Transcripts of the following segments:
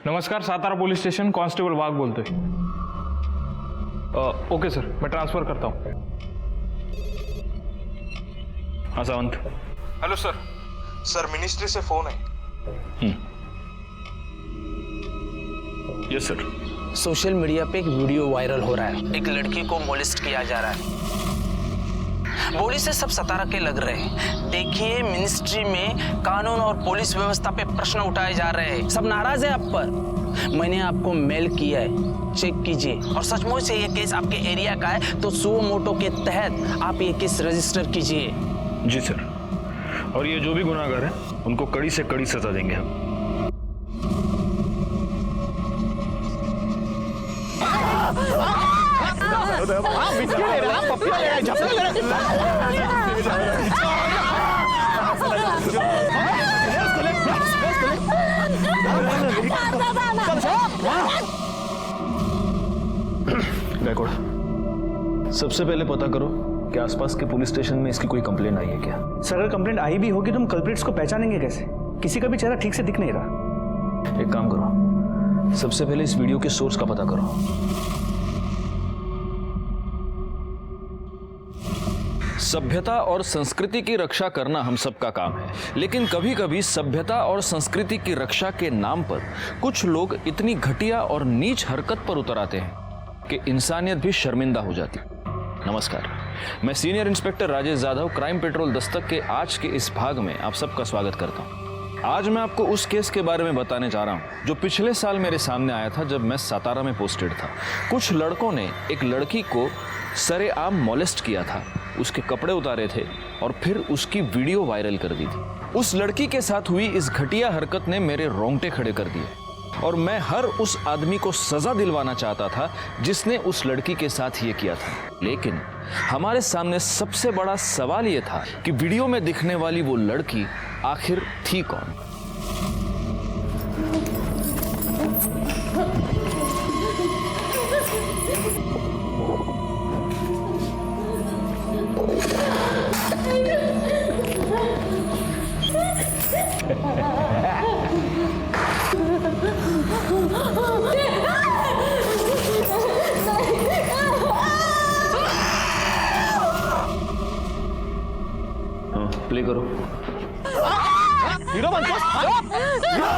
नमस्कार, Satara police station, constable वाघ बोलते हैं। ओके सर, मैं ट्रांसफर करता हूँ। हाँ Sawant. Hello sir. Sir ministry से फोन है। Yes sir. सोशल मीडिया पे एक वीडियो वायरल हो रहा है, एक लड़की को मोलेस्ट किया जा रहा है। बोली से सब सतारा के लग रहे हैं। देखिए, मिनिस्ट्री में कानून और पुलिस व्यवस्था पे प्रश्न उठाए जा रहे हैं। सब नाराज है आप पर। मैंने आपको मेल किया है, चेक कीजिए। और सचमुच से ये केस आपके एरिया का है तो सुओ मोटो के तहत आप ये केस रजिस्टर कीजिए। जी सर। और ये जो भी गुनाहगार हैं उनको कड़ी से कड़ी सजा देंगे हम। गायकवाड़, सबसे पहले पता करो कि आसपास के पुलिस स्टेशन में इसकी कोई कंप्लेंट आई है क्या? सर, अगर कंप्लेंट आई भी होगी तो हम कल्प्रिट्स को पहचानेंगे कैसे? किसी का भी चेहरा ठीक से दिख नहीं रहा। एक काम करो, सबसे पहले इस वीडियो के सोर्स का पता करो। सभ्यता और संस्कृति की रक्षा करना हम सबका काम है, लेकिन कभी कभी सभ्यता और संस्कृति की रक्षा के नाम पर कुछ लोग इतनी घटिया और नीच हरकत पर उतर आते हैं कि इंसानियत भी शर्मिंदा हो जाती। नमस्कार, मैं senior inspector Rajesh Jadhav, crime petrol Dastak के आज के इस भाग में आप सबका स्वागत करता हूं। आज मैं आपको उस केस के बारे में बताने जा रहा हूं जो पिछले साल मेरे सामने आया था जब मैं सातारा में पोस्टेड था। कुछ लड़कों ने एक लड़की को सरेआम मोलेस्ट किया था, उसके कपड़े उतारे थे और फिर उसकी वीडियो वायरल कर दी थी। उस लड़की के साथ हुई इस घटिया हरकत ने मेरे रोंगटे खड़े कर दिए और मैं हर उस आदमी को सजा दिलवाना चाहता था जिसने उस लड़की के साथ ये किया था। लेकिन हमारे सामने सबसे बड़ा सवाल ये था कि वीडियो में दिखने वाली वो लड़की आखिर थी कौन? प्ले करो।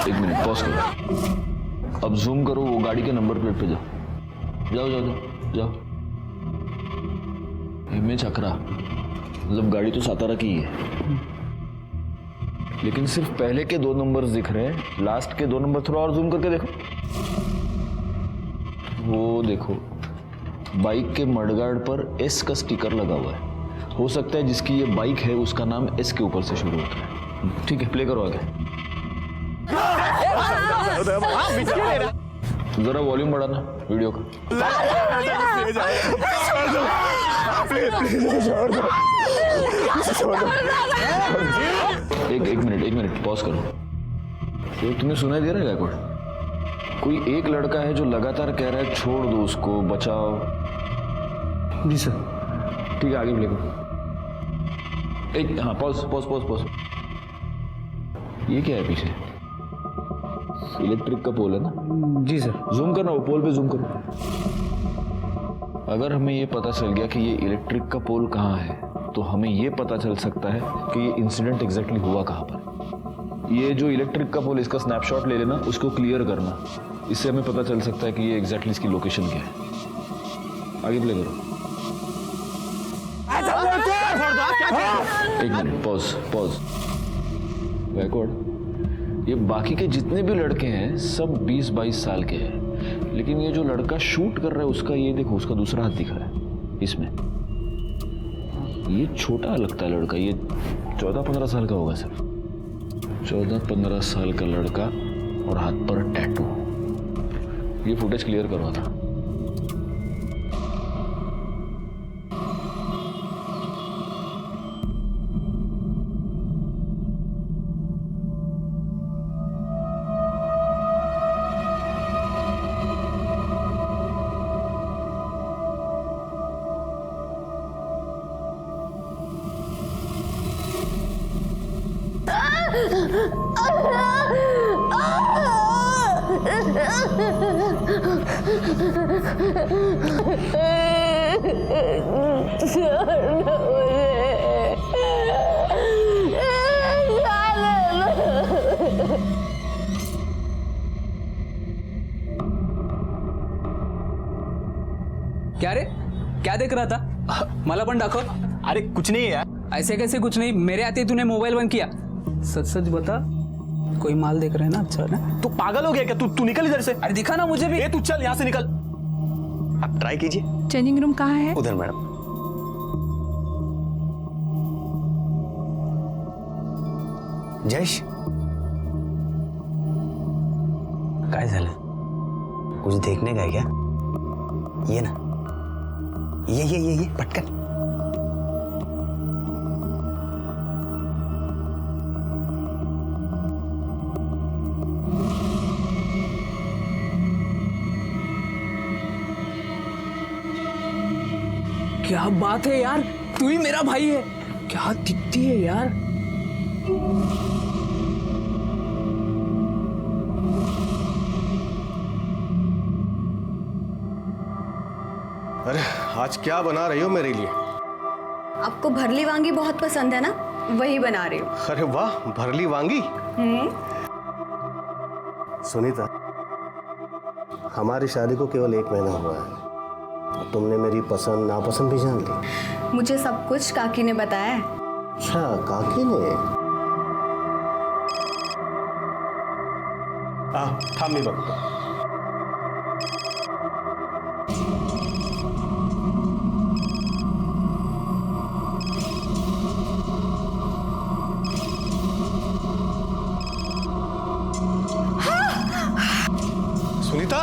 एक मिनट पॉज करो। अब जूम करो, वो गाड़ी के नंबर प्लेट पे जाओ। जाओ जाओ जाओ जाओ। इमेज अकरा, मतलब गाड़ी तो सातारा की ही है, लेकिन सिर्फ पहले के 2 नंबर्स दिख रहे हैं। लास्ट के 2 नंबर थोड़ा और जूम करके देखो। वो देखो, बाइक के मडगार्ड पर एस का स्टिकर लगा हुआ है। हो सकता है जिसकी ये बाइक है उसका नाम एस के ऊपर से शुरू होता है। ठीक है, प्ले करो आगे। जरा वॉल्यूम बढ़ाना वीडियो का। एक मिनट पॉज करो। ये तुम्हें सुनाई दे रहा है गायकवाड़? कोई एक लड़का है जो लगातार कह रहा है छोड़ दो उसको, बचाओ। जी सर। ठीक है, आगे प्ले करो। हाँ, पॉज। ये क्या है पीछे? इलेक्ट्रिक का पोल है ना? जी सर। जूम करना, वो पोल पे जूम करो। अगर हमें ये पता चल गया कि ये इलेक्ट्रिक का पोल कहाँ है तो हमें ये पता चल सकता है कि ये इंसिडेंट एग्जैक्टली हुआ कहाँ पर। ये जो इलेक्ट्रिक का पोल, इसका स्नैपशॉट ले लेना, उसको क्लियर करना। इससे हमें पता चल सकता है कि ये एग्जैक्टली इसकी लोकेशन क्या है। आगे प्ले करो। एक मिनट, पॉज। गायकवाड़, ये बाकी के जितने भी लड़के हैं सब 20-22 साल के हैं, लेकिन ये जो लड़का शूट कर रहा है उसका, ये देखो, उसका दूसरा हाथ दिख रहा है इसमें। ये छोटा लगता है लड़का, ये 14-15 साल का होगा सर। 14-15 साल का लड़का और हाथ पर टैटू। ये फुटेज क्लियर करवा था। क्या रे, क्या देख रहा था? मला पण दाखव. अरे कुछ नहीं है यार. ऐसे कैसे कुछ नहीं? मेरे आते ही तूने मोबाइल बंद किया. सच सच बता, कोई माल देख रहे हैं ना? अच्छा ना. तू पागल हो गया क्या? तू निकल इधर से. अरे दिखा ना मुझे भी. ए तू चल यहाँ से निकल. आप ट्राई कीजिए. चेंजिंग रूम कहाँ है? उधर मैडम. जयेश, काय झालं? कुछ देखने का है क्या? ये ना, ये पटकन. क्या बात है यार, तू ही मेरा भाई है. क्या दिखती है यार. अरे आज क्या बना रही हो मेरे लिए? आपको भरली वांगी बहुत पसंद है ना, वही बना रही हूँ. अरे वाह, भरली वांगी. सुनीता, हमारी शादी को केवल 1 महीना हुआ है. तुमने मेरी पसंद नापसंद भी जान ली. मुझे सब कुछ काकी ने बताया है. अच्छा, काकी ने? थांब मी बघतो. सुनीता,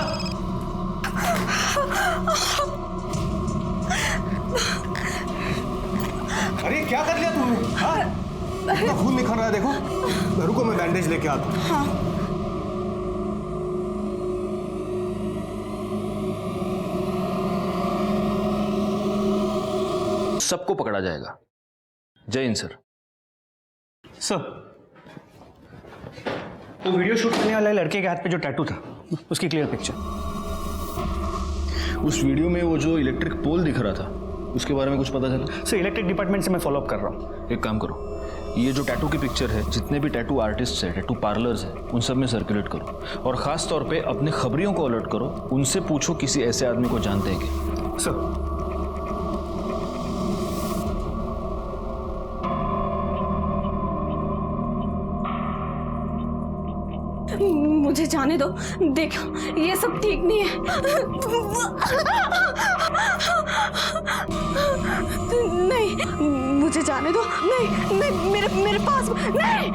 अरे क्या कर लिया तुमने? हाँ? इतना खून निकल रहा है, देखो. रुको, मैं बैंडेज लेके आता हूँ. हाँ. सबको पकड़ा जाएगा. जय हिंद सर. सर, वो वीडियो शूट करने वाले लड़के के हाथ पे जो टैटू था, उसकी क्लियर पिक्चर. उस वीडियो में वो जो इलेक्ट्रिक पोल दिख रहा था, उसके बारे में कुछ पता चला? सर, इलेक्ट्रिक डिपार्टमेंट से मैं फॉलोअप कर रहा हूँ. एक काम करो, ये जो टैटू की पिक्चर है, जितने भी टैटू आर्टिस्ट है, टैटू पार्लर्स है, उन सब में सर्कुलेट करो. और खास तौर पे अपने खबरियों को अलर्ट करो. उनसे पूछो किसी ऐसे आदमी को जानते हैं कि. सर, मुझे जाने दो. देखो, ये सब ठीक नहीं है. नहीं, मुझे जाने दो. नहीं नहीं, मेरे पास नहीं.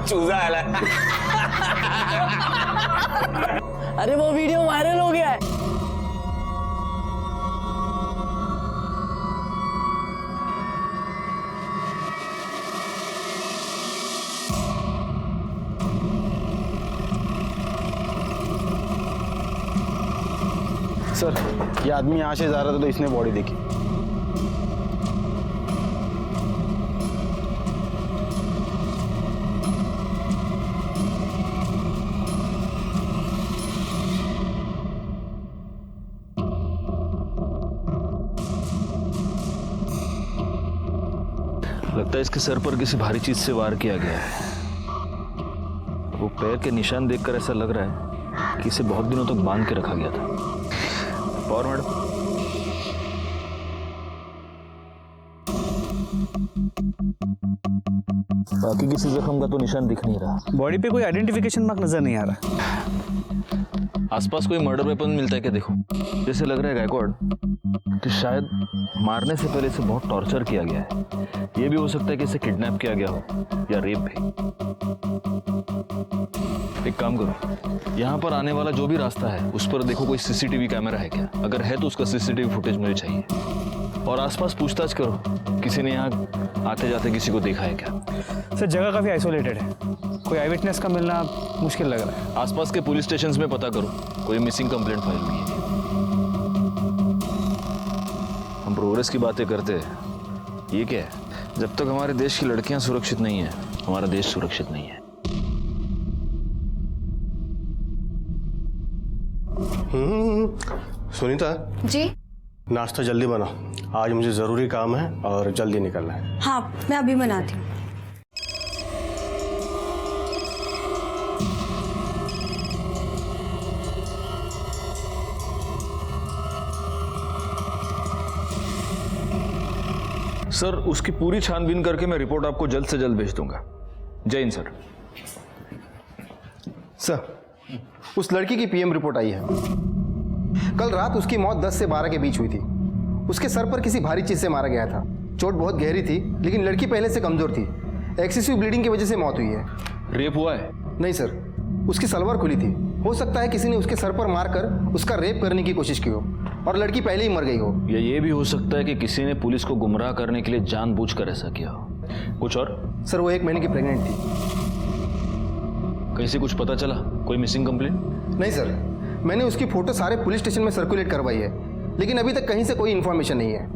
चूजा आला. अरे वो वीडियो वायरल हो गया है. सर, ये आदमी यहाँ से जा रहा था तो इसने बॉडी देखी. लगता है इसके सर पर किसी भारी चीज से वार किया गया है. वो पैर के निशान देखकर ऐसा लग रहा है कि इसे बहुत दिनों तक बांध के रखा गया था. और मैडम, बाकी किसी जख्म का तो निशान दिख नहीं रहा. बॉडी पे कोई आइडेंटिफिकेशन मार्क नजर नहीं आ रहा. आसपास कोई मर्डर वेपन मिलता है क्या? देखो, जैसे लग रहा है गायकवाड़ कि शायद मारने से पहले इसे बहुत टॉर्चर किया गया है. ये भी हो सकता है कि इसे किडनैप किया गया हो या रेप भी. एक काम करो, यहाँ पर आने वाला जो भी रास्ता है उस पर देखो कोई सीसीटीवी कैमरा है क्या. अगर है तो उसका सीसीटीवी फुटेज मुझे चाहिए. और आसपास पूछताछ करो, किसी ने यहाँ आते जाते किसी को देखा है क्या. सर, जगह काफी आइसोलेटेड है, कोई आई विटनेस का मिलना मुश्किल लग रहा है. आसपास के पुलिस स्टेशंस में पता करो, कोई मिसिंग कंप्लेंट फाइल हुई है. हम प्रोग्रेस की बातें करते हैं, ये क्या है? जब तक हमारे देश की लड़कियां सुरक्षित नहीं है, हमारा देश सुरक्षित नहीं है। सुनीता, जी नाश्ता जल्दी बनाओ, आज मुझे ज़रूरी काम है और जल्दी निकलना है। हाँ, मैं अभी बनाती हूँ। सर, उसकी पूरी छानबीन करके मैं रिपोर्ट आपको जल्द से जल्द भेज दूंगा। जय हिंद सर। सर, उस लड़की की पीएम रिपोर्ट आई है। कल रात उसकी मौत 10 से 12 के बीच हुई थी। उसके सर पर किसी भारी चीज से मारा गया था। चोट बहुत गहरी थी, लेकिन लड़की पहले से कमजोर थी। एक्सेसिव ब्लीडिंग की वजह से मौत हुई है। रेप हुआ है? नहीं सर, उसकी सलवार खुली थी। हो सकता है किसी ने उसके सर पर मारकर उसका रेप करने की कोशिश की हो और लड़की पहले ही मर गई हो। या ये भी हो सकता है कि किसी ने पुलिस को गुमराह करने के लिए जानबूझकर ऐसा किया हो। कुछ और? सर, वो 1 महीने की प्रेग्नेंट थी। कहीं से कुछ पता चला? कोई मिसिंग कंप्लेंट? नहीं सर, मैंने उसकी फोटो सारे पुलिस स्टेशन में सर्कुलेट करवाई है, लेकिन अभी तक कहीं से कोई इन्फॉर्मेशन नहीं है।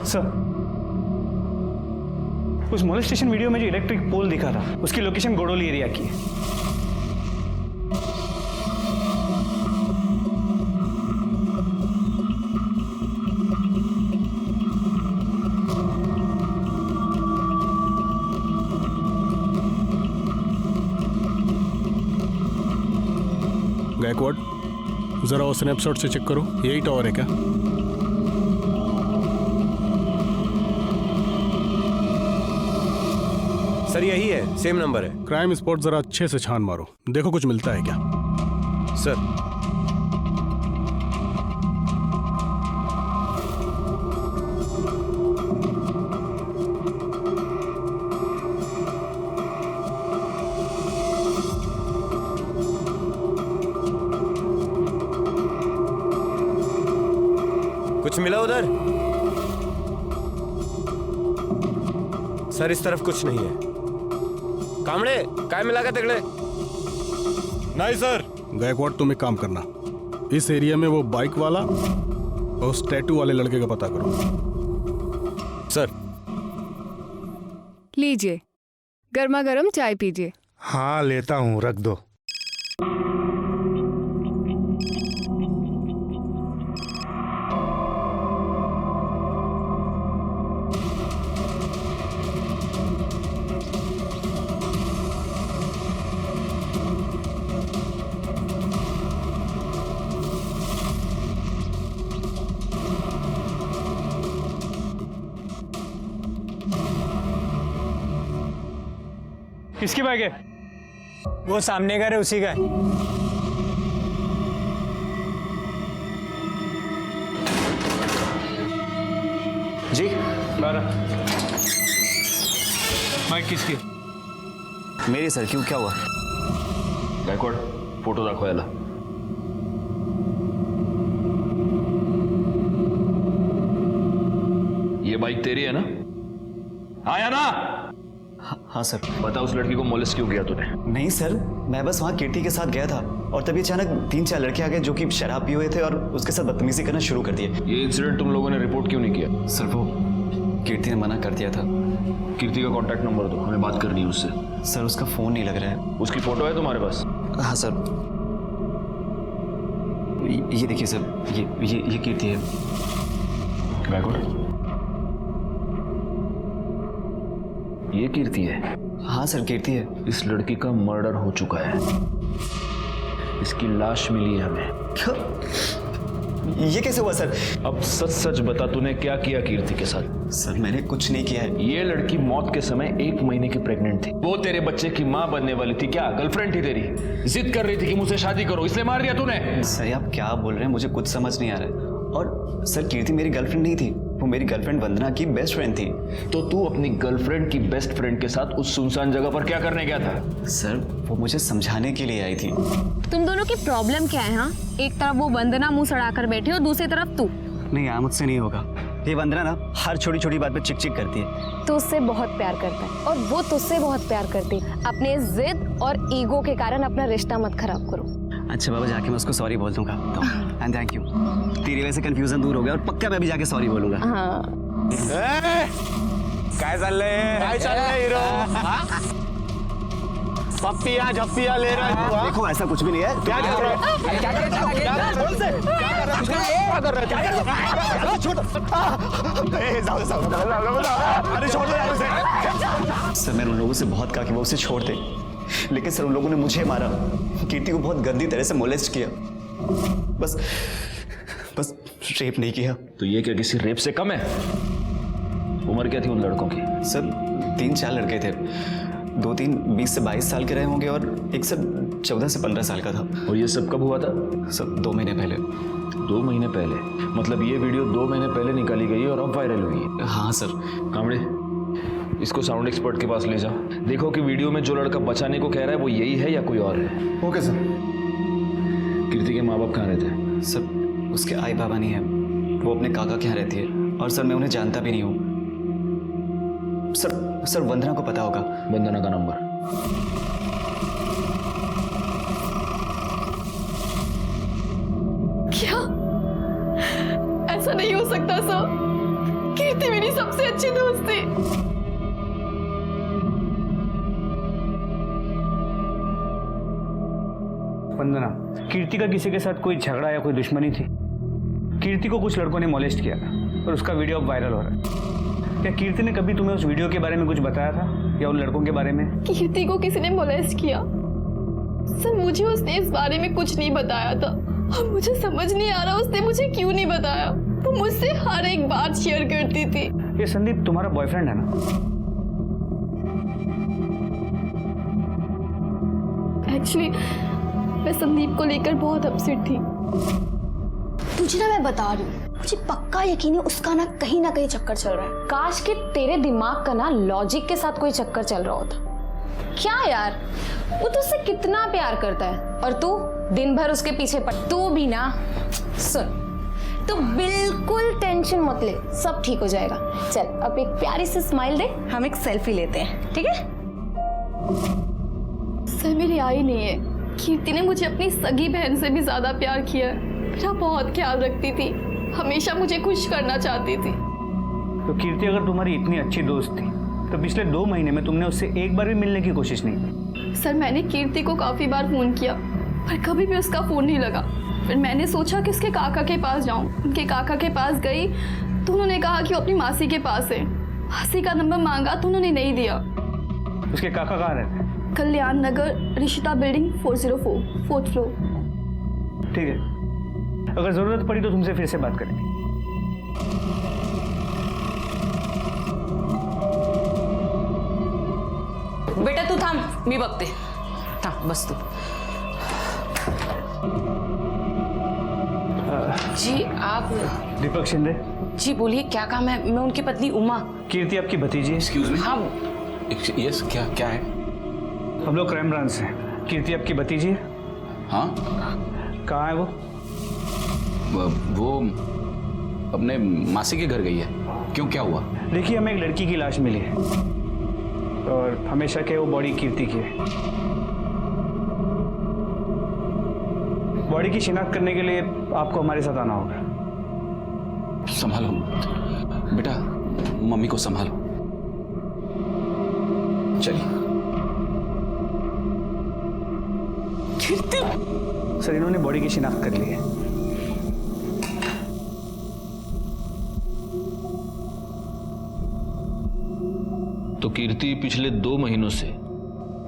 सर, उस मोलेस्टेशन वीडियो में जो इलेक्ट्रिक पोल दिखा था, उसकी लोकेशन गोडोली एरिया की है। गायकवाड, जरा वो स्नैपशॉट से चेक करो, यही टावर है क्या? सर यही है, सेम नंबर है। क्राइम स्पॉट जरा अच्छे से छान मारो, देखो कुछ मिलता है क्या। सर कुछ मिला उधर? सर इस तरफ कुछ नहीं है। कामड़े काय मिला का तगड़े? नहीं सर। गायकवाड, तुम एक काम करना, इस एरिया में वो बाइक वाला और उस टैटू वाले लड़के का पता करो। सर लीजिए, गर्मा गर्म चाय पीजिए। हाँ लेता हूँ, रख दो। किसकी बाइक है? वो सामने का है, उसी का है। जी 12। बाइक किसकी? मेरी सर, क्यों, क्या हुआ? गायकवाड, फोटो दाखवा याला। ये बाइक तेरी है ना? आया ना? हाँ सर। बता, उस लड़की को मोलेस्ट क्यों किया तूने? नहीं सर, मैं बस वहाँ कीर्ति के साथ गया था और तभी अचानक 3-4 लड़के आ गए जो कि शराब पिए हुए थे और उसके साथ बदतमीजी करना शुरू कर दिए। ये इंसिडेंट तुम लोगों ने रिपोर्ट क्यों नहीं किया? सर, वो कीर्ति ने मना कर दिया था। कीर्ति का कांटेक्ट नंबर दो, हमें बात करनी है उससे। सर, उसका फोन नहीं लग रहा है। उसकी फोटो है तुम्हारे पास? हाँ सर, ये देखिए सर, ये कीर्ति है। गायकवाड, ये कीर्ति है? हाँ सर, कीर्ति है। इस लड़की का मर्डर हो चुका है, इसकी लाश मिली है हमें। क्या? ये कैसे हुआ सर? अब सच सच बता, तूने क्या किया कीर्ति के साथ? सर, मैंने कुछ नहीं किया है। ये लड़की मौत के समय 1 महीने की प्रेग्नेंट थी। वो तेरे बच्चे की माँ बनने वाली थी। क्या गर्लफ्रेंड थी तेरी? जिद कर रही थी कि मुझसे शादी करो, इसलिए मार दिया तूने? सर, आप क्या बोल रहे हैं, मुझे कुछ समझ नहीं आ रहा है। और सर, कीर्ति मेरी गर्लफ्रेंड नहीं थी, वो मेरी गर्लफ्रेंड वंदना की बेस्ट फ्रेंड थी। तो तू अपनी गर्लफ्रेंड की बेस्ट फ्रेंड के साथ उस सुनसान जगह पर क्या करने गया था? सर, वो मुझे समझाने के लिए आई थी। तुम दोनों की प्रॉब्लम क्या है? हाँ, एक तरफ वो वंदना मुंह सड़ाकर बैठी और दूसरी तरफ तू। नहीं यार, मुझसे नहीं होगा। ये वंदना ना हर छोटी छोटी बात पे चिक चिक करती है। तू उससे बहुत प्यार करता है और वो तुझसे बहुत प्यार करती है। अपने जिद और ईगो के कारण अपना रिश्ता मत खराब करो। अच्छा बाबा, जाके मैं उसको सॉरी बोल दूंगा। एंड थैंक यू, तेरी वजह से कंफ्यूजन दूर हो गया और पक्का मैं भी जाके सॉरी बोलूंगा। हाँ। काय चाललंय हिरो? पप्पिया झप्पिया ले रहा है? देखो ऐसा कुछ भी नहीं है। क्या कर रहा है? क्या कर रहा है? अरे छोड़ दो यार उसे। सर मैंने उन लोगों से बहुत कहा कि वो उसे छोड़ दे, लेकिन सर उन लोगों ने मुझे मारा, कीर्ति को बहुत गंदी तरह से मोलेस्ट किया। बस रेप नहीं किया। तो ये क्या किसी रेप से कम है? उम्र क्या थी उन लड़कों की? सर 3-4 लड़के थे, 2-3 20 से 22 साल के रहे होंगे और एक सर 14 से 15 साल का था। और ये सब कब हुआ था? सर 2 महीने पहले। 2 महीने पहले? मतलब ये वीडियो 2 महीने पहले निकाली गई और अब वायरल हुई है? हाँ सर। कामड़े, इसको साउंड एक्सपर्ट के पास ले जाओ, देखो कि वीडियो में जो लड़का बचाने को कह रहा है वो यही है या कोई और है। Okay sir. कीर्ति के माँ बाप कहाँ रहते हैं? सर उसके आई बाबा नहीं है, वो अपने काका के यहाँ रहती है और सर मैं उन्हें जानता भी नहीं हूँ। सर वंदना को पता होगा। वंदना का नंबर? क्या ऐसा नहीं हो सकता सर? कीर्ति मेरी सबसे अच्छी दोस्त थी। वंदना, कीर्ति का किसी के साथ कोई झगड़ा या कोई दुश्मनी थी? कीर्ति को कुछ लड़कों ने मोलेस्ट किया था और उसका वीडियो अब वायरल हो रहा है। क्या कीर्ति ने कभी तुम्हें उस वीडियो के बारे में कुछ बताया था या उन लड़कों के बारे में? कीर्ति को किसी ने मोलेस्ट किया सर, मुझे उसने इस बारे में कुछ नहीं बताया था और मुझे समझ नहीं आ रहा उसने मुझे क्यों नहीं बताया। वो मुझसे हर एक बात शेयर करती थी। ये संदीप तुम्हारा बॉयफ्रेंड है ना? एक्चुअली मैं संदीप को लेकर बहुत अपसेट थी। तुझे ना मैं बता रही हूँ, मुझे पक्का यकीन है उसका ना कहीं चक्कर चल रहा है। काश कि तेरे दिमाग का ना लॉजिक के साथ कोई चक्कर चल रहा होता। क्या यार, वो तुझसे कितना प्यार करता है और तू दिन भर उसके पीछे पड़। तू भी ना, सुन, तो बिल्कुल टेंशन मत ले, सब ठीक हो जाएगा। चल अब एक प्यारी सी स्माइल दे, हम एक सेल्फी लेते हैं, ठीक है? सर मेरी आई नहीं है। कीर्ति ने मुझे अपनी सगी बहन से भी ज्यादा प्यार किया है। मेरा बहुत ख्याल रखती थी, हमेशा मुझे खुश करना चाहती थी। तो कीर्ति अगर तुम्हारी इतनी अच्छी दोस्त थी तो पिछले 2 महीने में तुमने उससे एक बार भी मिलने की कोशिश नहीं की? सर मैंने कीर्ति को काफी बार फोन किया पर कभी भी उसका फोन नहीं लगा। फिर मैंने सोचा कि उसके काका के पास जाऊं। उनके काका के पास गई तो उन्होंने कहा कि वो अपनी मासी के पास है। मासी का नंबर मांगा तो उन्होंने नहीं दिया। उसके काका कहाँ रहते हैं? कल्याण नगर, ऋषिता बिल्डिंग 404, 4th फ्लोर। ठीक है, अगर जरूरत पड़ी तो तुमसे फिर से बात करेंगे। बेटा तू थांब, मी बघते। थांब, बस तू। जी आप? दीपक शिंदे। जी बोलिए, क्या काम है? मैं उनकी पत्नी उमा। कीर्ति आपकी भतीजी है? Excuse me. हाँ। यस, क्या है? हम लोग क्राइम ब्रांच से। कीर्ति आपकी भतीजी है? हाँ। कहाँ है वो? वो अपने मासी के घर गई है। क्यों, क्या हुआ? देखिए, हमें एक लड़की की लाश मिली है और हमें शक है वो बॉडी कीर्ति की है। बॉडी की शिनाख्त करने के लिए आपको हमारे साथ आना होगा। संभालो बेटा, मम्मी को संभालो। चलिए। सर इन्होंने बॉडी की शिनाख्त कर ली है। तो कीर्ति पिछले 2 महीनों से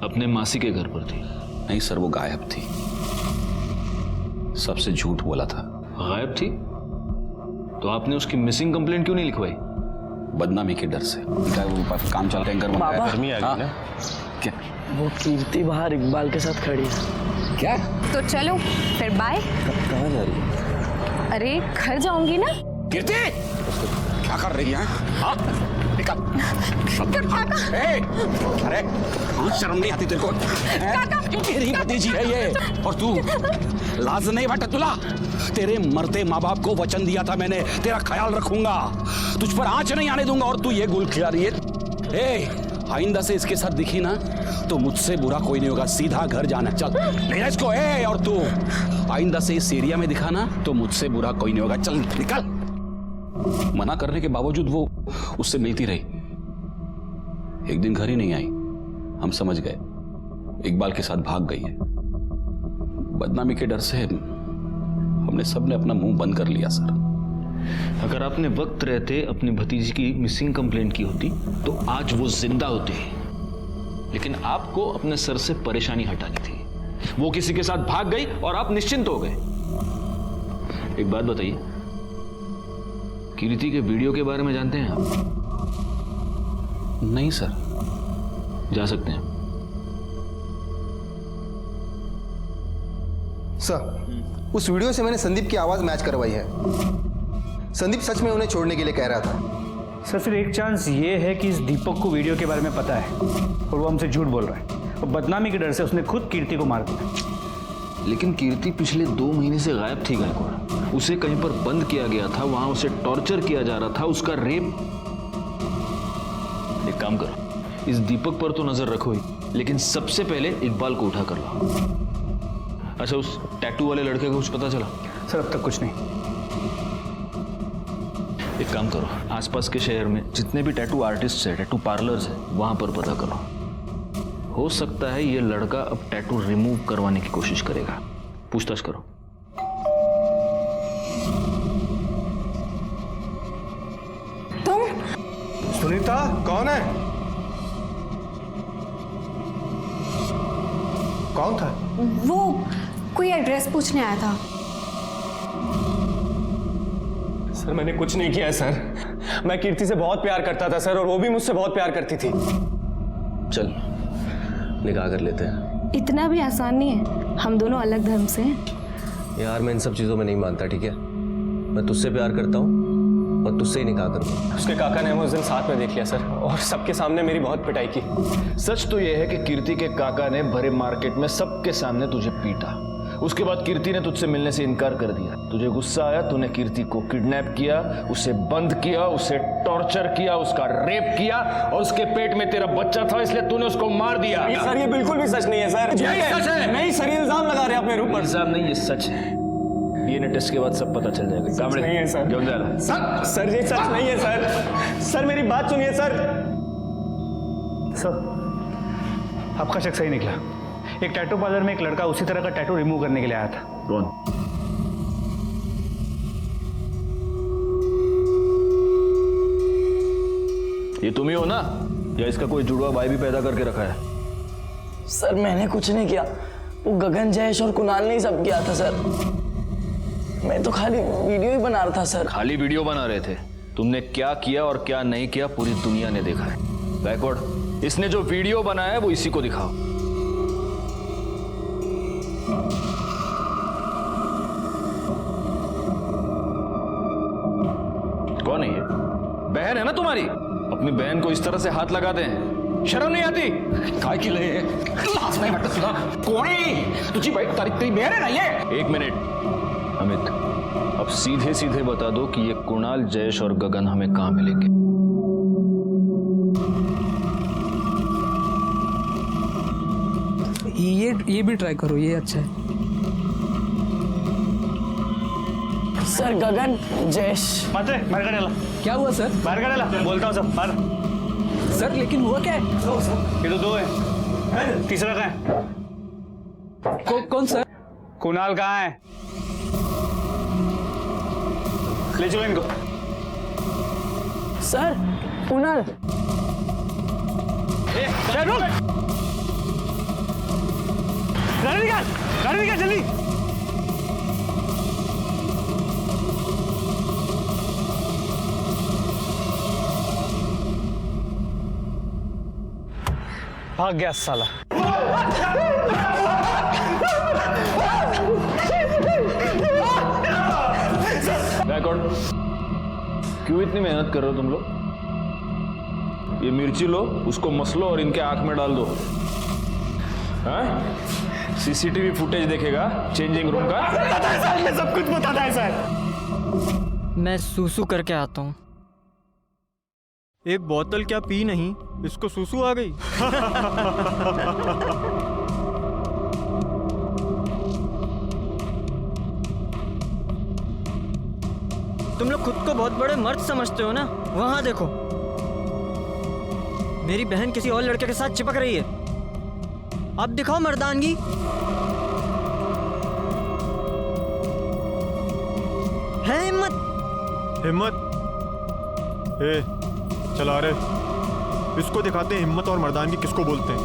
अपने मासी के घर पर थी? नहीं सर, वो गायब थी। सबसे झूठ बोला था। गायब थी? तो आपने उसकी मिसिंग कंप्लेंट क्यों नहीं लिखवाई? बदनामी के डर से। क्या वो काम चल टैंकर में गर्मी आ गई ना? क्या वो कीर्ति बाहर इकबाल के साथ खड़ी है। क्या? तो चलो फिर बाय। कहाँ जा रही है? अरे घर जाऊंगी ना। कीर्ति क्या कर रही है? हाँ निकल। ए, अरे शर्म नहीं आती तेरे को? तेरी भतीजी है ये, और तू लाज नहीं बटा तुला? तेरे मरते माँ बाप को वचन दिया था मैंने, तेरा ख्याल रखूंगा, तुझ पर आंच नहीं आने दूंगा, और तू ये गुल खिला रही है। ए, आइंदा से इसके साथ दिखी ना तो मुझसे बुरा कोई नहीं होगा। सीधा घर जाना, चल ले जा इसको। ए, और तू आइंदा से इस एरिया में दिखा ना तो मुझसे बुरा कोई नहीं होगा। चल निकल। मना करने के बावजूद वो उससे मिलती रही। एक दिन घर ही नहीं आई, हम समझ गए इकबाल के साथ भाग गई है। बदनामी के डर से हमने सबने अपना मुंह बंद कर लिया सर। अगर आपने वक्त रहते अपनी भतीजी की मिसिंग कंप्लेंट की होती तो आज वो जिंदा होते, लेकिन आपको अपने सर से परेशानी हटानी थी। वो किसी के साथ भाग गई और आप निश्चिंत हो गए। एक बात बताइए, कीर्ति के वीडियो के बारे में जानते हैं आप? नहीं सर। जा सकते हैं सर, उस वीडियो से मैंने संदीप की आवाज मैच करवाई है। संदीप सच में उन्हें छोड़ने के लिए कह रहा था। सर फिर एक चांस ये है कि इस दीपक को वीडियो के बारे में पता है और वो हमसे झूठ बोल रहा है और बदनामी के डर से उसने खुद कीर्ति को मार दिया। लेकिन कीर्ति पिछले 2 महीने से गायब थी गायकवाड़। उसे कहीं पर बंद किया गया था, वहां उसे टॉर्चर किया जा रहा था, उसका रेप। एक काम करो, इस दीपक पर तो नजर रखो ही, लेकिन सबसे पहले इकबाल को उठा कर लो। अच्छा, उस टैटू वाले लड़के को कुछ पता चला? सर अब तक कुछ नहीं। एक काम करो, आसपास के शहर में जितने भी टैटू आर्टिस्ट है, टैटू पार्लर्स है, वहां पर पता करो। हो सकता है ये लड़का अब टैटू रिमूव करवाने की कोशिश करेगा। पूछताछ करो। तुम? सुनीता कौन है? कौन था? वो कोई एड्रेस पूछने आया था। सर मैंने कुछ नहीं किया है सर। मैं कीर्ति से बहुत प्यार करता था सर, और वो भी मुझसे बहुत प्यार करती थी। चल निकाह कर लेते हैं। इतना भी आसान नहीं है, हम दोनों अलग धर्म से हैं। यार मैं इन सब चीजों में नहीं मानता, ठीक है? मैं तुझसे प्यार करता हूँ और तुझसे ही निकाह करूँगा। उसके काका ने हमें उस दिन साथ में देख लिया सर, और सबके सामने मेरी बहुत पिटाई की। सच तो यह है कि कीर्ति के काका ने भरे मार्केट में सबके सामने तुझे पीटा। उसके बाद कीर्ति ने तुझसे मिलने से इनकार कर दिया। तुझे गुस्सा आया, तूने कीर्ति को किडनैप किया, उसे बंद किया, उसे टॉर्चर किया, उसका रेप किया, और उसके पेट में तेरा बच्चा था, इसलिए तूने उसको मार दिया। सर ये बिल्कुल भी सच नहीं है सर। यही सच है। नहीं सर, ये इल्जाम लगा रहे हैं अपने ऊपर। इल्जाम नहीं, ये सच है। डीएनए टेस्ट के बाद सब पता चल जाएगा। कामड़े नहीं है सर। क्यों जा रहा है? सर ये सच नहीं है सर। सर मेरी बात सुनिए सर। सर आपका शक सही निकला। एक टैटू पार्लर में एक लड़का उसी तरह का टैटू रिमूव करने के लिए आया था। कौन? ये तुम ही हो ना, या इसका कोई जुड़वा भाई भी पैदा करके रखा है? सर मैंने कुछ नहीं किया, वो गगन, जयेश और कुणाल ने ही सब किया था सर। मैं तो खाली वीडियो ही बना रहा था सर। खाली वीडियो बना रहे थे? तुमने क्या किया और क्या नहीं किया पूरी दुनिया ने देखा है। बैकवर्ड, इसने जो वीडियो बनाया है वो इसी को दिखाओ। कौन है ये? बहन है ना तुम्हारी? अपनी बहन को इस तरह से हाथ लगाते हैं, शर्म नहीं आती? काय की लय लाज नाही वाटत तुला? कोण आहे तुझी तारीख? तेरी बहन है ना ये? एक मिनट अमित, अब सीधे सीधे बता दो कि ये कुणाल, जयेश और गगन हमें कहां मिलेंगे? ये भी ट्राई करो, ये अच्छा है। सर गगन, जयेश। मात्र बाहर काढायला। क्या हुआ सर? बाहर काढायला बोलता हूँ सब बाहर। सर लेकिन हुआ क्या है? ये तो 2 है, तीसरा कहाँ है? कौन सर? कुणाल कहाँ है? ले चलो इनको। सर कुणाल। गाड़ी निकाल जल्दी। भाग गया साला। बैकवर्ड, क्यों इतनी मेहनत कर रहे हो तुम लोग? ये मिर्ची लो, उसको मसलो और इनके आंख में डाल दो। हाँ? सीसीटीवी फुटेज देखेगा चेंजिंग रूम का। पता है सर, मैं सब कुछ बताता है सर। मैं सूसू करके आता हूँ। एक बोतल क्या पी नहीं, इसको सूसू आ गई। तुम लोग खुद को बहुत बड़े मर्द समझते हो ना। वहां देखो, मेरी बहन किसी और लड़के के साथ चिपक रही है। अब दिखाओ मर्दानगी। है हिम्मत? ए, चला रे, इसको दिखाते हैं हिम्मत और मर्दानगी किसको बोलते हैं।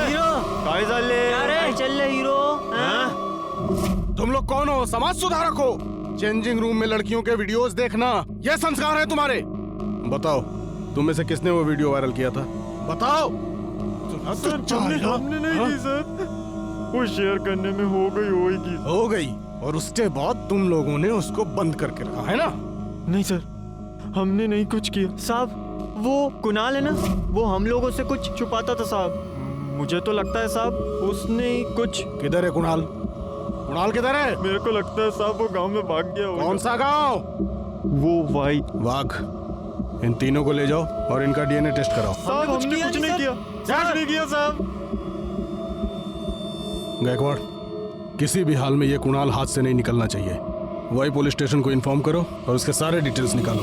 हीरो चल रहे हीरो। तुम लोग कौन हो? समाज सुधारक हो? चेंजिंग रूम में लड़कियों के वीडियोस देखना ये संस्कार है तुम्हारे? बताओ, तुम में से किसने वो वीडियो वायरल किया था? बताओ। हमने नहीं की सर, वो शेयर करने में हो गई। और उसके बाद तुम लोगों ने उसको बंद करके रखा है ना? नहीं सर, हमने नहीं कुछ किया साहब। वो कुणाल है ना, वो हम लोगों से कुछ छुपाता था साहब। मुझे तो लगता है साहब उसने ही कुछ। किधर है कुणाल? कुणाल किधर है? मेरे को लगता है साहब वो गांव में भाग गया होगा। कौन सा गांव? वो भाई वाघ। इन तीनों को ले जाओ और इनका डीएनए टेस्ट कराओ। साहब हमने कुछ नहीं किया, कुछ नहीं किया साहब। गायकवाड़, किसी भी हाल में ये कुणाल हाथ से नहीं निकलना चाहिए। वही पुलिस स्टेशन को इन्फॉर्म करो और उसके सारे डिटेल्स निकालो।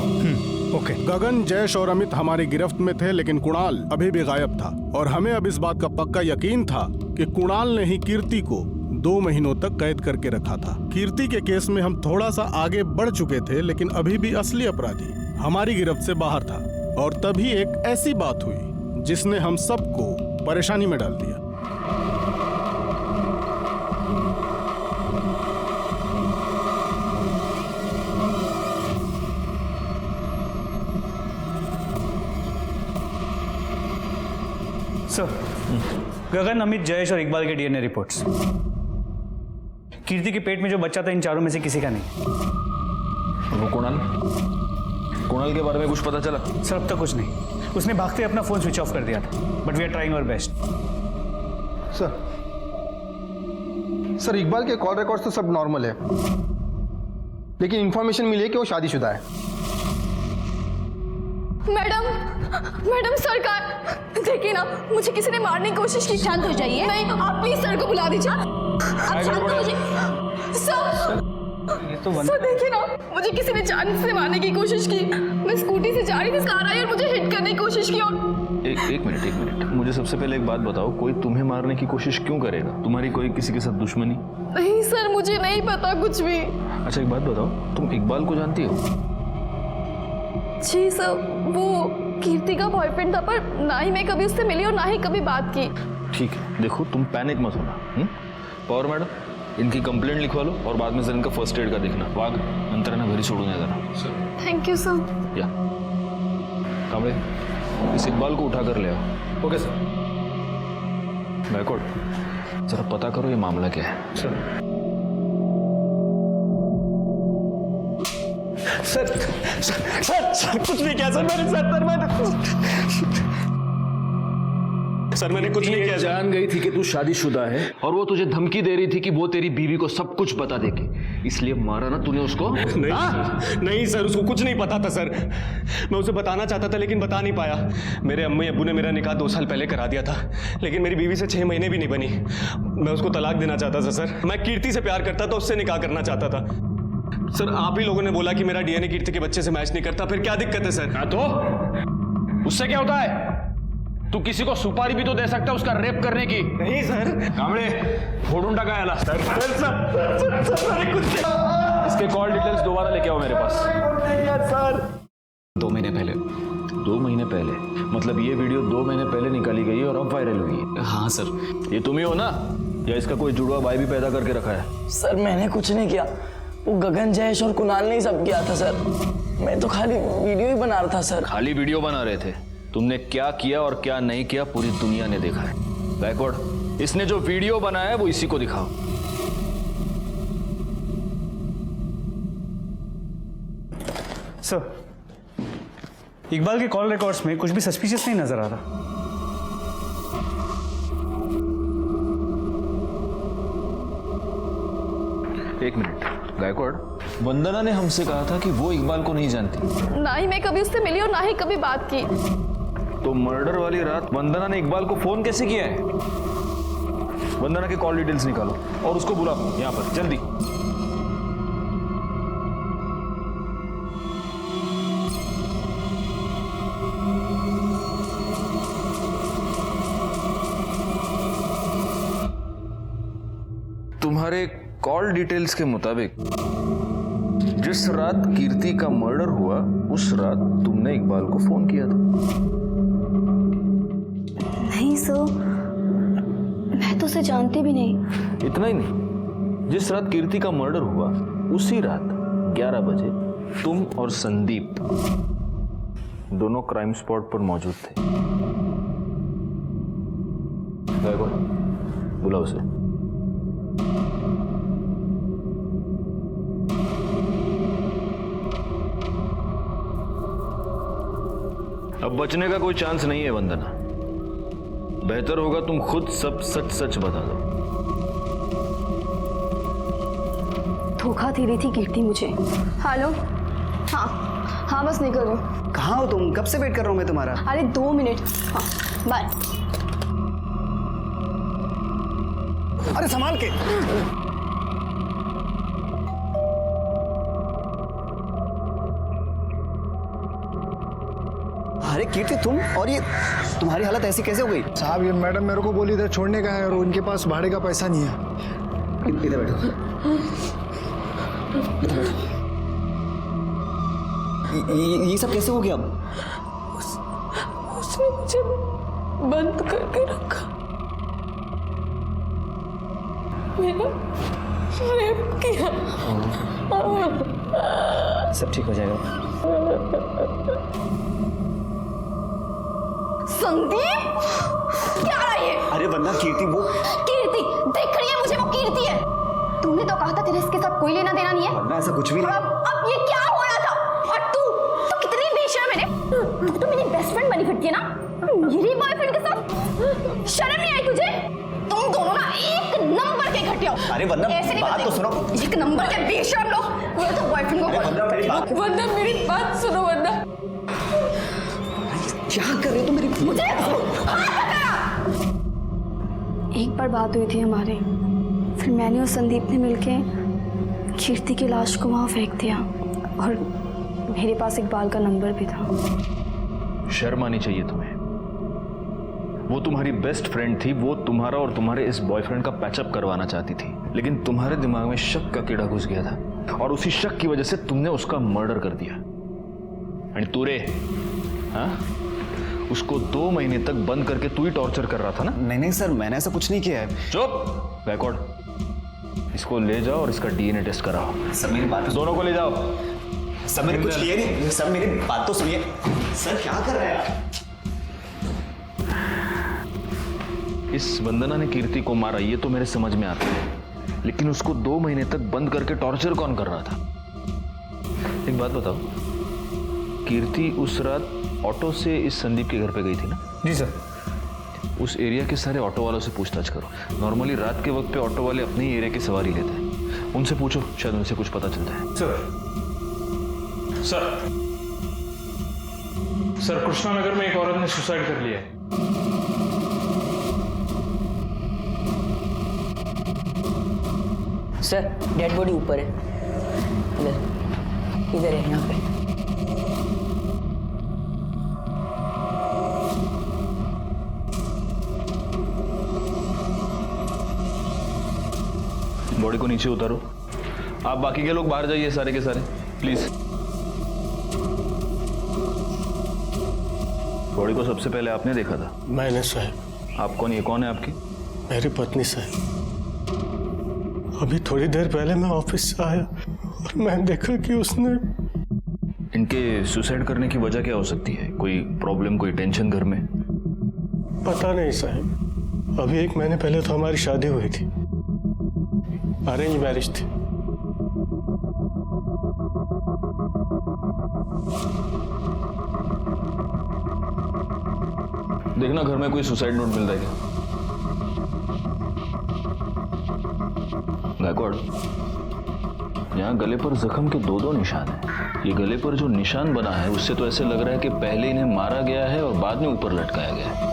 ओके। गगन, जयेश और अमित हमारी गिरफ्त में थे, लेकिन कुणाल अभी भी गायब था और हमें अब इस बात का पक्का यकीन था कि कुणाल ने ही कीर्ति को 2 महीनों तक कैद करके रखा था। कीर्ति के केस में हम थोड़ा सा आगे बढ़ चुके थे, लेकिन अभी भी असली अपराधी हमारी गिरफ्त से बाहर था। और तभी एक ऐसी बात हुई जिसने हम सबको परेशानी में डाल दिया। सर, गगन, अमित, जयेश और इकबाल के डीएनए रिपोर्ट्स। कीर्ति के पेट में जो बच्चा था इन चारों में से किसी का नहीं। वो कुणाल के बारे में कुछ पता चला? सर, अब तक कुछ नहीं। उसने भागते अपना फोन स्विच ऑफ कर दिया था, but we are trying our best. Sir, Iqbal के कॉल रिकॉर्ड्स तो सब नॉर्मल है, लेकिन इंफॉर्मेशन मिली है कि वो शादीशुदा है। मैडम सरकार, देखिए ना, मुझे किसी ने मारने की कोशिश की। शांत हो जाइए। नहीं, आप प्लीज सर को बुला दीजिए। आप शांत हो जाइए। सर देखिए ना, मुझे किसी ने जान से मारने की कोशिश की। मैं स्कूटी से जा रही थी, कार आई और मुझे हिट करने की कोशिश की। और एक मिनट, मुझे सबसे पहले एक बात बताओ, कोई तुम्हें मारने की कोशिश क्यों करेगा? तुम्हारी कोई किसी के साथ दुश्मनी? नहीं सर, मुझे नहीं पता कुछ भी। अच्छा, एक बात बताओ, तुम इकबाल को जानती हो? जी सर, वो कीर्ति का बॉयफ्रेंड था, पर ना ही मैं कभी उससे मिली और ना ही कभी बात की। ठीक है, देखो तुम पैनिक मत होना। पवार मैडम, इनकी कंप्लेंट लिखवा लो और बाद में सर इनका फर्स्ट एड का देखना। वाघ, अंतर ना घरी सोडून जरा। Thank you sir. या कांबळे, इस इकबाल को उठा कर ले आओ। Okay sir. गायकवाड़, जरा पता करो ये मामला क्या है। सर कुछ नहीं किया सर मैंने कुछ नहीं किया। जान गई थी कि तू शादीशुदा है और वो तुझे धमकी दे रही थी कि वो तेरी बीवी को सब कुछ बता देगी, इसलिए मारा ना तूने उसको? नहीं सर, उसको कुछ नहीं पता था सर। मैं उसे बताना चाहता था लेकिन बता नहीं पाया। मेरे अम्मी अब्बू ने मेरा निकाह 2 साल पहले करा दिया था, लेकिन मेरी बीवी से 6 महीने भी नहीं बनी। मैं उसको तलाक देना चाहता था सर। मैं कीर्ति से प्यार करता था, उससे निकाह करना चाहता था। सर, आप ही लोगों ने बोला कि मेरा डीएनए कीर्ति के बच्चे से मैच नहीं करता, फिर क्या दिक्कत है सर? तो उससे क्या होता है? तू किसी को सुपारी भी तो दे सकता है उसका रेप करने की। नहीं सर। कांबळे, फोडून टाका याला। सर, इसके कॉल डिटेल्स दोबारा लेके आओ मेरे पास। सर, 2 महीने पहले? 2 महीने पहले मतलब ये वीडियो 2 महीने पहले निकाली गई और अब वायरल हुई है? हाँ सर। ये तुम ही हो ना, या इसका कोई जुड़वा भाई भी पैदा करके रखा है? सर, मैंने कुछ नहीं किया, वो गगन, जयेश और कुणाल ने ही सब किया था सर। मैं तो खाली वीडियो ही बना रहा था सर। खाली वीडियो बना रहे थे? तुमने क्या किया और क्या नहीं किया पूरी दुनिया ने देखा है। गायकवाड़, इसने जो वीडियो बनाया है वो इसी को दिखाओ। सर, इकबाल के कॉल रिकॉर्ड्स में कुछ भी सस्पिशियस नहीं नजर आ रहा। एक मिनट, गायकवाड़, वंदना ने हमसे कहा था कि वो इकबाल को नहीं जानती। ना ही मैं कभी उससे मिली और ना ही कभी बात की। तो मर्डर वाली रात वंदना ने इकबाल को फोन कैसे किया है? वंदना की कॉल डिटेल्स निकालो और उसको बुलाओ यहाँ पर जल्दी। तुम्हारे कॉल डिटेल्स के मुताबिक जिस रात कीर्ति का मर्डर हुआ उस रात तुमने इकबाल को फोन किया था। नहीं सर, मैं तो उसे जानती भी नहीं। इतना ही नहीं, जिस रात कीर्ति का मर्डर हुआ उसी रात 11 बजे तुम और संदीप दोनों क्राइम स्पॉट पर मौजूद थे। बुलाओ उसे। अब बचने का कोई चांस नहीं है वंदना, बेहतर होगा तुम खुद सब सच सच बता दो। धोखा दे रही थी कीर्ति मुझे। हेलो, हाँ बस निकल रही। कहाँ हो तुम? कब से वेट कर रहा हूँ मैं तुम्हारा। अरे 2 मिनट। हाँ बाय। अरे संभाल के। अरे कीर्ति तुम, और ये तुम्हारी हालत ऐसी कैसे हो गई? साहब ये मैडम मेरे को बोली इधर छोड़ने का है और उनके पास भाड़े का पैसा नहीं है। इधर बैठो। ये सब कैसे हो गया? उसने मुझे बंद करके रखा, मेरा रेप किया। सब ठीक हो जाएगा। संदीप, क्या रहा है ये? अरे वंदना, कीर्ति वो कीर्ति देख रही है मुझे, वो कीर्ति है। तुमने तो कहा था तेरे इसके साथ कोई लेना देना नहीं है। वंदना ऐसा कुछ भी नहीं। अब ये क्या हो रहा था? और तू कितनी बेशर्म है। तू तो मेरी बेस्ट फ्रेंड बनी फिरती है ना, मेरी बॉयफ्रेंड के साथ। शर्म नहीं आई तुझे? तुम दोनों ना एक नंबर के घटिया हो। अरे वंदना बात तो सुनो। एक नंबर के बेशर्म लोग। ये तो बॉयफ्रेंड को। वंदना मेरी बात सुनो। वंदना क्या कर रहे हो तुम? मेरी मुझे एक बार बात हुई थी हमारी, फिर मैंने और संदीप ने मिलके कीर्ति की लाश को वहां फेंक दिया और मेरे पास इकबाल का नंबर भी था। शर्म आनी चाहिए तुम्हें। वो तुम्हारी बेस्ट फ्रेंड थी, वो तुम्हारा और तुम्हारे इस बॉयफ्रेंड का पैचअप करवाना चाहती थी, लेकिन तुम्हारे दिमाग में शक का कीड़ा घुस गया था और उसी शक की वजह से तुमने उसका मर्डर कर दिया। एंड तूरे, हाँ, उसको 2 महीने तक बंद करके तू ही टॉर्चर कर रहा था ना? नहीं सर, मैंने ऐसा कुछ नहीं किया है। चुप बैकवर्ड। इसको ले जाओ और इसका डीएनए टेस्ट कराओ। सर मेरी बात दोनों को ले जाओ। सर मैंने कुछ किया नहीं। सर मेरी बात तो सुनिए। सर क्या कर रहे हैं आप? इस वंदना ने कीर्ति को मारा ये तो मेरे समझ में आता है, लेकिन उसको 2 महीने तक बंद करके टॉर्चर कौन कर रहा था? एक बात बताओ, कीर्ति उस रात ऑटो से इस संदीप के घर पे गई थी ना? जी सर। उस एरिया के सारे ऑटो वालों से पूछताछ करो। नॉर्मली रात के वक्त पे ऑटो वाले अपने ही एरिया की सवारी लेते हैं, उनसे पूछो, शायद उनसे कुछ पता चलता है। सर कृष्णा नगर में एक औरत ने सुसाइड कर लिया है। सर डेड बॉडी ऊपर है, इधर है, यहाँ पे। बॉडी को नीचे उतारो। आप बाकी के लोग बाहर जाइए, सारे के सारे प्लीज। बॉडी को सबसे पहले आपने देखा था? मैंने साहब। आप कौन? ये कौन है आपकी? मेरी पत्नी साहब। अभी थोड़ी देर पहले मैं ऑफिस से आया और मैंने देखा कि उसने। इनके सुसाइड करने की वजह क्या हो सकती है? कोई प्रॉब्लम, कोई टेंशन घर में? पता नहीं साहब, अभी 1 महीने पहले तो हमारी शादी हुई थी, अरेंज मैरिज थी। देखना घर में कोई सुसाइड नोट मिल रहा है क्या? गायकवाड़, यहाँ गले पर जख्म के 2 निशान हैं। ये गले पर जो निशान बना है उससे तो ऐसे लग रहा है कि पहले इन्हें मारा गया है और बाद में ऊपर लटकाया गया है।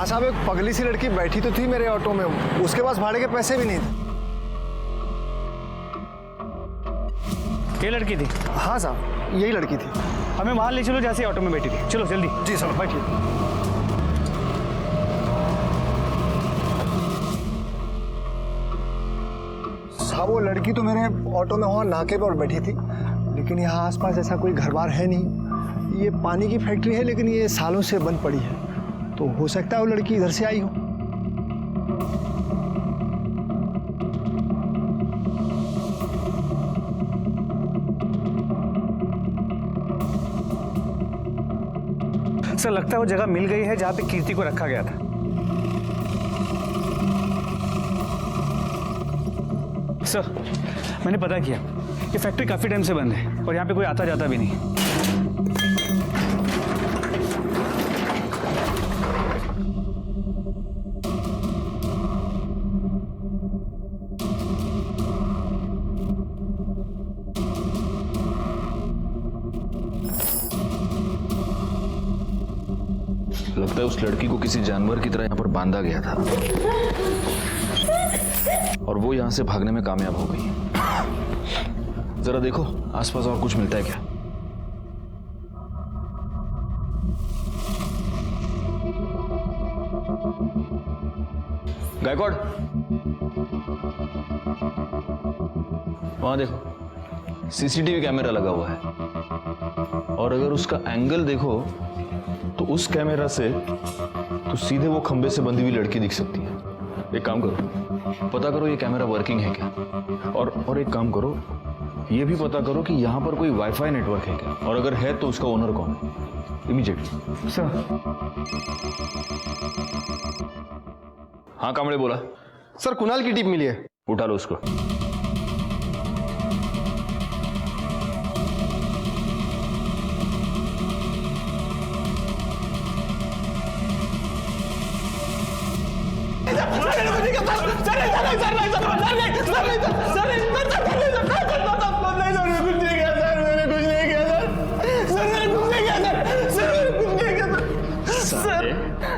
हाँ साहब, एक पगली सी लड़की बैठी तो थी मेरे ऑटो में, उसके पास भाड़े के पैसे भी नहीं थे। ये लड़की थी? हाँ साहब, यही लड़की थी। हमें वहां ले चलो जैसे ऑटो में बैठी थी। चलो जल्दी। जी सर, बैठिए। साहब, वो लड़की तो मेरे ऑटो में वहाँ नाके पर बैठी थी, लेकिन यहाँ आसपास ऐसा कोई घर बार है नहीं। ये पानी की फैक्ट्री है, लेकिन ये सालों से बंद पड़ी है, तो हो सकता है वो लड़की इधर से आई हो। सर, लगता है वो जगह मिल गई है जहां पे कीर्ति को रखा गया था। सर, मैंने पता किया, ये फैक्ट्री काफी टाइम से बंद है और यहाँ पे कोई आता जाता भी नहीं। लगता है उस लड़की को किसी जानवर की तरह यहाँ पर बांधा गया था और वो यहाँ से भागने में कामयाब हो गई। जरा देखो आसपास और कुछ मिलता है क्या। गायकवाड़, वहां देखो सीसीटीवी कैमरा लगा हुआ है और अगर उसका एंगल देखो तो उस कैमरा से तो सीधे वो खंबे से बंधी हुई लड़की दिख सकती है। एक काम करो, पता करो ये कैमरा वर्किंग है क्या, और एक काम करो, ये भी पता करो कि यहाँ पर कोई वाईफाई नेटवर्क है क्या, और अगर है तो उसका ओनर कौन है। इमीडिएटली। सर। हाँ कामड़े बोला। सर, कुणाल की टीप मिली है। उठा लो उसको।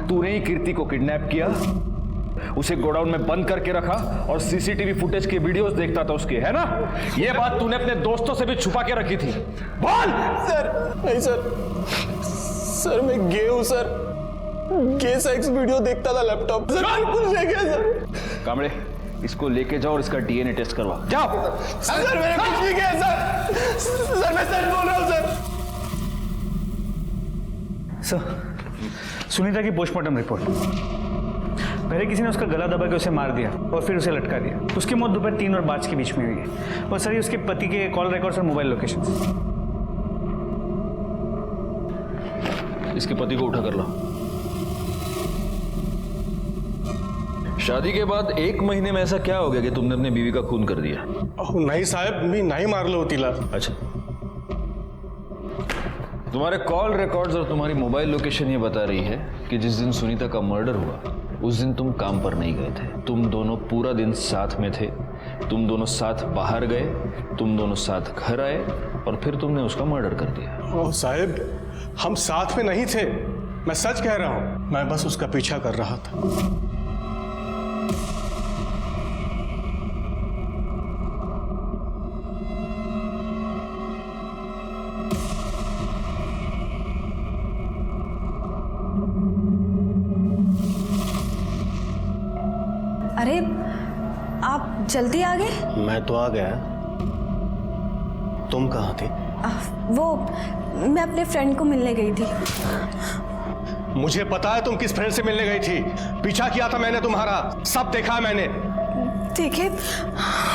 तूने ही कीर्ति को किडनैप किया, उसे गोडाउन में बंद करके रखा और सीसीटीवी फुटेज के वीडियोस देखता था उसके, है ना? ये बात तूने अपने दोस्तों से भी छुपा के रखी थी। बोल। सर नहीं सर, मैं गे हूं सर, गे सेक्स वीडियो देखता था लैपटॉप। सर कुछ नहीं किया सर। कामड़े, इसको लेके जाओ और इसका डीएनए टेस्ट करवा। जाओ। सर मैंने कुछ नहीं किया सर, मैं सच बोल रहा हूं सर। सर, सुनीता की पोस्टमार्टम रिपोर्ट। पहले किसी ने उसका गला दबा के उसे मार दिया और फिर उसे लटका दिया। उसकी मौत दोपहर 3 और 5 के बीच में हुई है। और सर, ये उसके पति के कॉल रिकॉर्ड्स और मोबाइल लोकेशन। इसके पति को उठा कर लो। शादी के बाद 1 महीने में ऐसा क्या हो गया कि तुमने अपनी बीवी का खून कर दिया? नहीं साहब, मी नहीं मारलो होतीला। अच्छा, तुम्हारे कॉल रिकॉर्ड्स और तुम्हारी मोबाइल लोकेशन ये बता रही है कि जिस दिन सुनीता का मर्डर हुआ उस दिन तुम काम पर नहीं गए थे। तुम दोनों पूरा दिन साथ में थे, तुम दोनों साथ बाहर गए, तुम दोनों साथ घर आए और फिर तुमने उसका मर्डर कर दिया। ओह साहब, हम साथ में नहीं थे, मैं सच कह रहा हूं। मैं बस उसका पीछा कर रहा था। अरे आप जल्दी आ गए? मैं तो आ गया, तुम कहाँ थे? वो मैं अपने फ्रेंड को मिलने गई थी। मुझे पता है तुम किस फ्रेंड से मिलने गई थी। पीछा किया था मैंने तुम्हारा, सब देखा है मैंने। देखिए,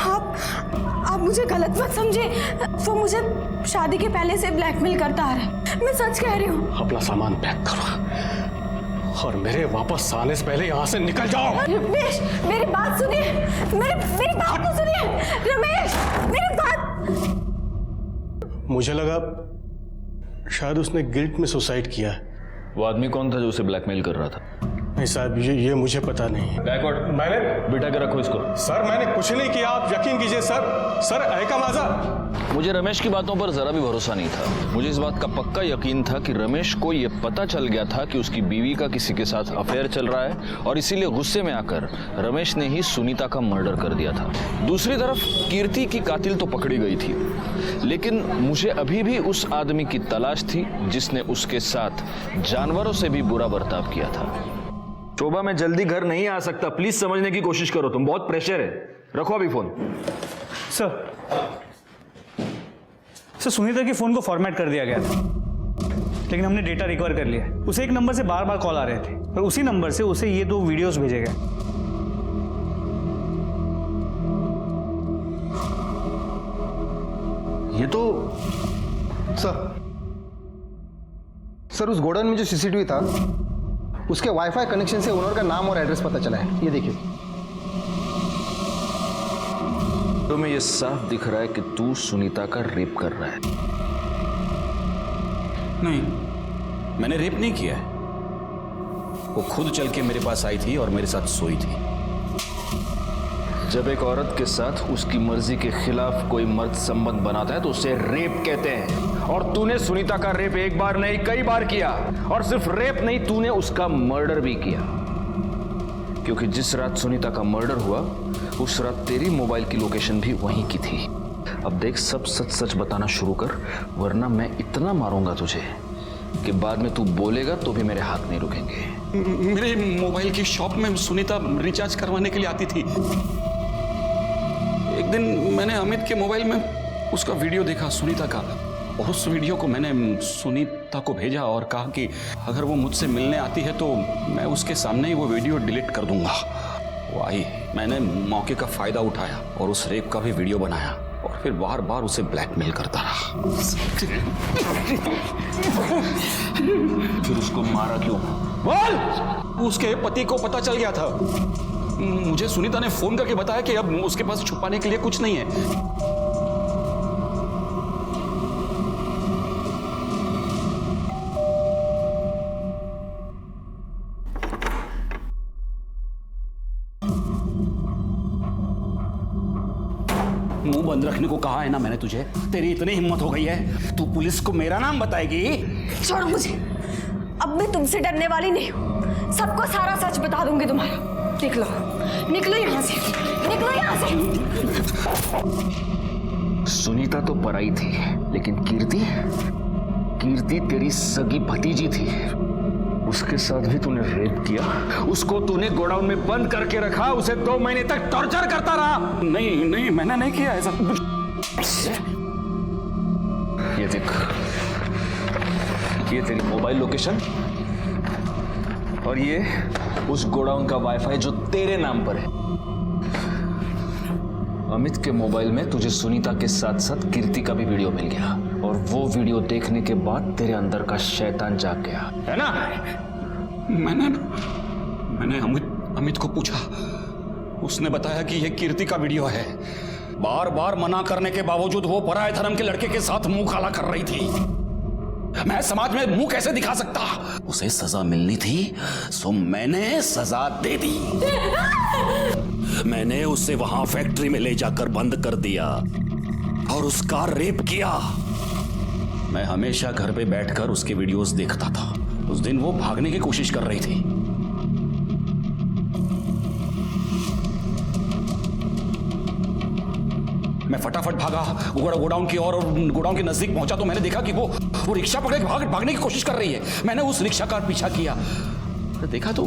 आप मुझे गलत मत समझे। वो मुझे शादी के पहले से ब्लैकमेल करता आ रहा है, मैं सच कह रही हूँ। अपना सामान पैक करो और मेरे वापस आने से पहले यहाँ से निकल जाओ। रमेश, मेरी बात सुनिए, मेरी बात तो सुनिए। रमेश, मेरी बात। मुझे लगा शायद उसने गिल्ट में सुसाइड किया है। वो आदमी कौन था जो उसे ब्लैकमेल कर रहा था? नहीं साहब, ये मुझे पता नहीं। गायकवाड, मैंने बिठा के रखो इसको। सर मैंने कुछ नहीं किया, आप यकीन कीजिए सर ऐका माझा। मुझे रमेश की बातों पर जरा भी भरोसा नहीं था। मुझे इस बात का पक्का यकीन था कि रमेश को यह पता चल गया था कि उसकी बीवी का किसी के साथ अफेयर चल रहा है और इसीलिए गुस्से में आकर रमेश ने ही सुनीता का मर्डर कर दिया था। दूसरी तरफ कीर्ति की कातिल तो पकड़ी गई थी, लेकिन मुझे अभी भी उस आदमी की तलाश थी जिसने उसके साथ जानवरों से भी बुरा बर्ताव किया था। शोभा, मैं जल्दी घर नहीं आ सकता, प्लीज समझने की कोशिश करो, तुम बहुत प्रेशर है। रखो अभी फोन। सर सुनीता के फोन को फॉर्मेट कर दिया गया था, लेकिन हमने डेटा रिकवर कर लिया। उसे एक नंबर से बार बार कॉल आ रहे थे और उसी नंबर से उसे ये 2 वीडियोस भेजे गए। ये तो सर उस गोडाउन में जो सीसीटीवी था उसके वाईफाई कनेक्शन से ओनर का नाम और एड्रेस पता चला है। ये देखिए। तो में ये साफ दिख रहा है कि तू सुनीता का रेप कर रहा है। नहीं, मैंने रेप नहीं किया है। वो खुद चल के मेरे पास आई थी और मेरे साथ सोई थी। जब एक औरत के साथ उसकी मर्जी के खिलाफ कोई मर्द संबंध बनाता है तो उसे रेप कहते हैं। और तूने सुनीता का रेप एक बार नहीं कई बार किया, और सिर्फ रेप नहीं, तूने उसका मर्डर भी किया। क्योंकि जिस रात सुनीता का मर्डर हुआ उस रात तेरी मोबाइल की लोकेशन भी वहीं की थी। अब देख, सब सच सच बताना शुरू कर, वरना मैं इतना मारूंगा तुझे कि बाद में तू बोलेगा तो भी मेरे हाथ नहीं रुकेंगे। मेरे मोबाइल की शॉप में सुनीता रिचार्ज करवाने के लिए आती थी। एक दिन मैंने अमित के मोबाइल में उसका वीडियो देखा सुनीता का, और उस वीडियो को मैंने सुनीता को भेजा और कहा कि अगर वो मुझसे मिलने आती है तो मैं उसके सामने ही वो वीडियो डिलीट कर दूंगा। वो आई, मैंने मौके का फायदा उठाया और उस रेप का भी वीडियो बनाया और फिर बार बार उसे ब्लैकमेल करता रहा। फिर उसको मारा क्यों? बोल! उसके पति को पता चल गया था। मुझे सुनीता ने फोन करके बताया कि अब उसके पास छुपाने के लिए कुछ नहीं है। मुंह बंद रखने को कहा है ना मैंने तुझे। तेरी इतनी हिम्मत हो गई है, तू पुलिस को मेरा नाम बताएगी? छोड़ो मुझे, अब मैं तुमसे डरने वाली नहीं हूँ। सबको सारा सच बता दूंगी तुम्हारा। निकलो, निकलो यहाँ से, निकलो यहाँ से। सुनीता तो पराई थी, लेकिन कीर्ति तेरी सगी भतीजी थी। उसके साथ भी तूने रेप किया। उसको तूने गोडाउन में बंद करके रखा, उसे 2 महीने तक टॉर्चर करता रहा। नहीं, मैंने नहीं किया ऐसा। ये देख, ये तेरी मोबाइल लोकेशन और ये उस गोडाउन का वाईफाई जो तेरे नाम पर है। अमित के मोबाइल में तुझे सुनीता के साथ साथ कीर्ति का भी वीडियो मिल गया, और वो वीडियो देखने के बाद तेरे अंदर का शैतान जाग गया, है ना? मैंने अमित को पूछा, उसने बताया कि ये कीर्ति का वीडियो है। बार बार मना करने के बावजूद वो पराये धर्म के लड़के के साथ मुंह काला कर रही थी। मैं समाज में मुंह कैसे दिखा सकता? उसे सजा मिलनी थी, सो मैंने सजा दे दी। मैंने उसे वहां फैक्ट्री में ले जाकर बंद कर दिया और उसका रेप किया। मैं हमेशा घर पे बैठकर उसके वीडियोस देखता था। उस दिन वो भागने की कोशिश कर रही थी। मैं फटाफट भागा गोडाउन की ओर, और गोडाउन के नजदीक पहुंचा तो मैंने देखा कि वो रिक्शा पकड़ के भागने की कोशिश कर रही है। मैंने उस रिक्शा का पीछा किया, तो देखा तो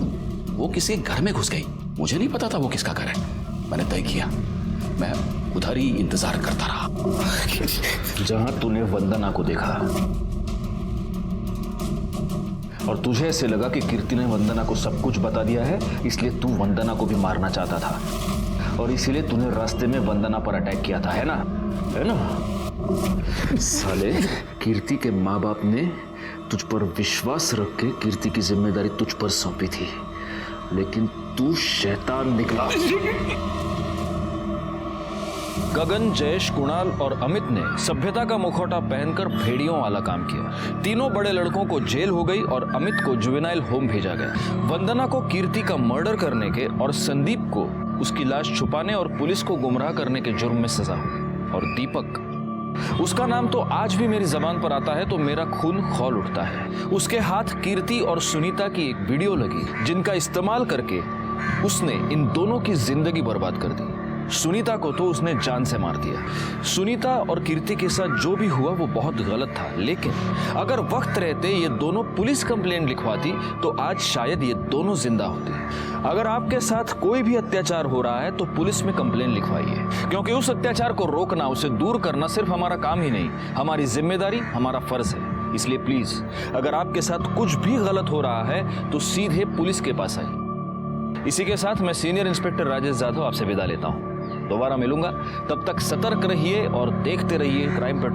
वो किसी घर में घुस गई। मुझे नहीं पता था वो किसका घर है। मैंने तय किया मैं उधर ही इंतजार करता रहा। जहां तूने वंदना को देखा और तुझे ऐसे लगा कि कीर्ति ने वंदना को सब कुछ बता दिया है, इसलिए तू वंदना को भी मारना चाहता था, और इसीलिए तूने रास्ते में वंदना पर अटैक किया था, है ना? है ना? साले, कीर्ति के माँ बाप ने तुझ पर विश्वास रख के कीर्ति की जिम्मेदारी तुझ पर सौंपी थी, लेकिन तू शैतान निकला। गगन, जयेश, कुणाल और अमित ने सभ्यता का मुखौटा पहनकर भेड़ियों वाला काम किया। तीनों बड़े लड़कों को जेल हो गई और अमित को जुवेनाइल होम भेजा गया। वंदना को कीर्ति का मर्डर करने के और संदीप को उसकी लाश छुपाने और पुलिस को गुमराह करने के जुर्म में सजा हुई। और दीपक, उसका नाम तो आज भी मेरी जबान पर आता है तो मेरा खून खौल उठता है। उसके हाथ कीर्ति और सुनीता की एक वीडियो लगी जिनका इस्तेमाल करके उसने इन दोनों की जिंदगी बर्बाद कर दी। सुनीता को तो उसने जान से मार दिया। सुनीता और कीर्ति के साथ जो भी हुआ वो बहुत गलत था, लेकिन अगर वक्त रहते ये दोनों पुलिस कंप्लेंट लिखवाती तो आज शायद ये दोनों जिंदा होते। अगर आपके साथ कोई भी अत्याचार हो रहा है तो पुलिस में कंप्लेंट लिखवाइए, क्योंकि उस अत्याचार को रोकना, उसे दूर करना सिर्फ हमारा काम ही नहीं, हमारी जिम्मेदारी, हमारा फर्ज है। इसलिए प्लीज, अगर आपके साथ कुछ भी गलत हो रहा है तो सीधे पुलिस के पास आइए। इसी के साथ मैं सीनियर इंस्पेक्टर राजेश जाधव आपसे विदा लेता हूं। दोबारा मिलूंगा, तब तक सतर्क रहिए और देखते रहिए क्राइम पेट्रोल।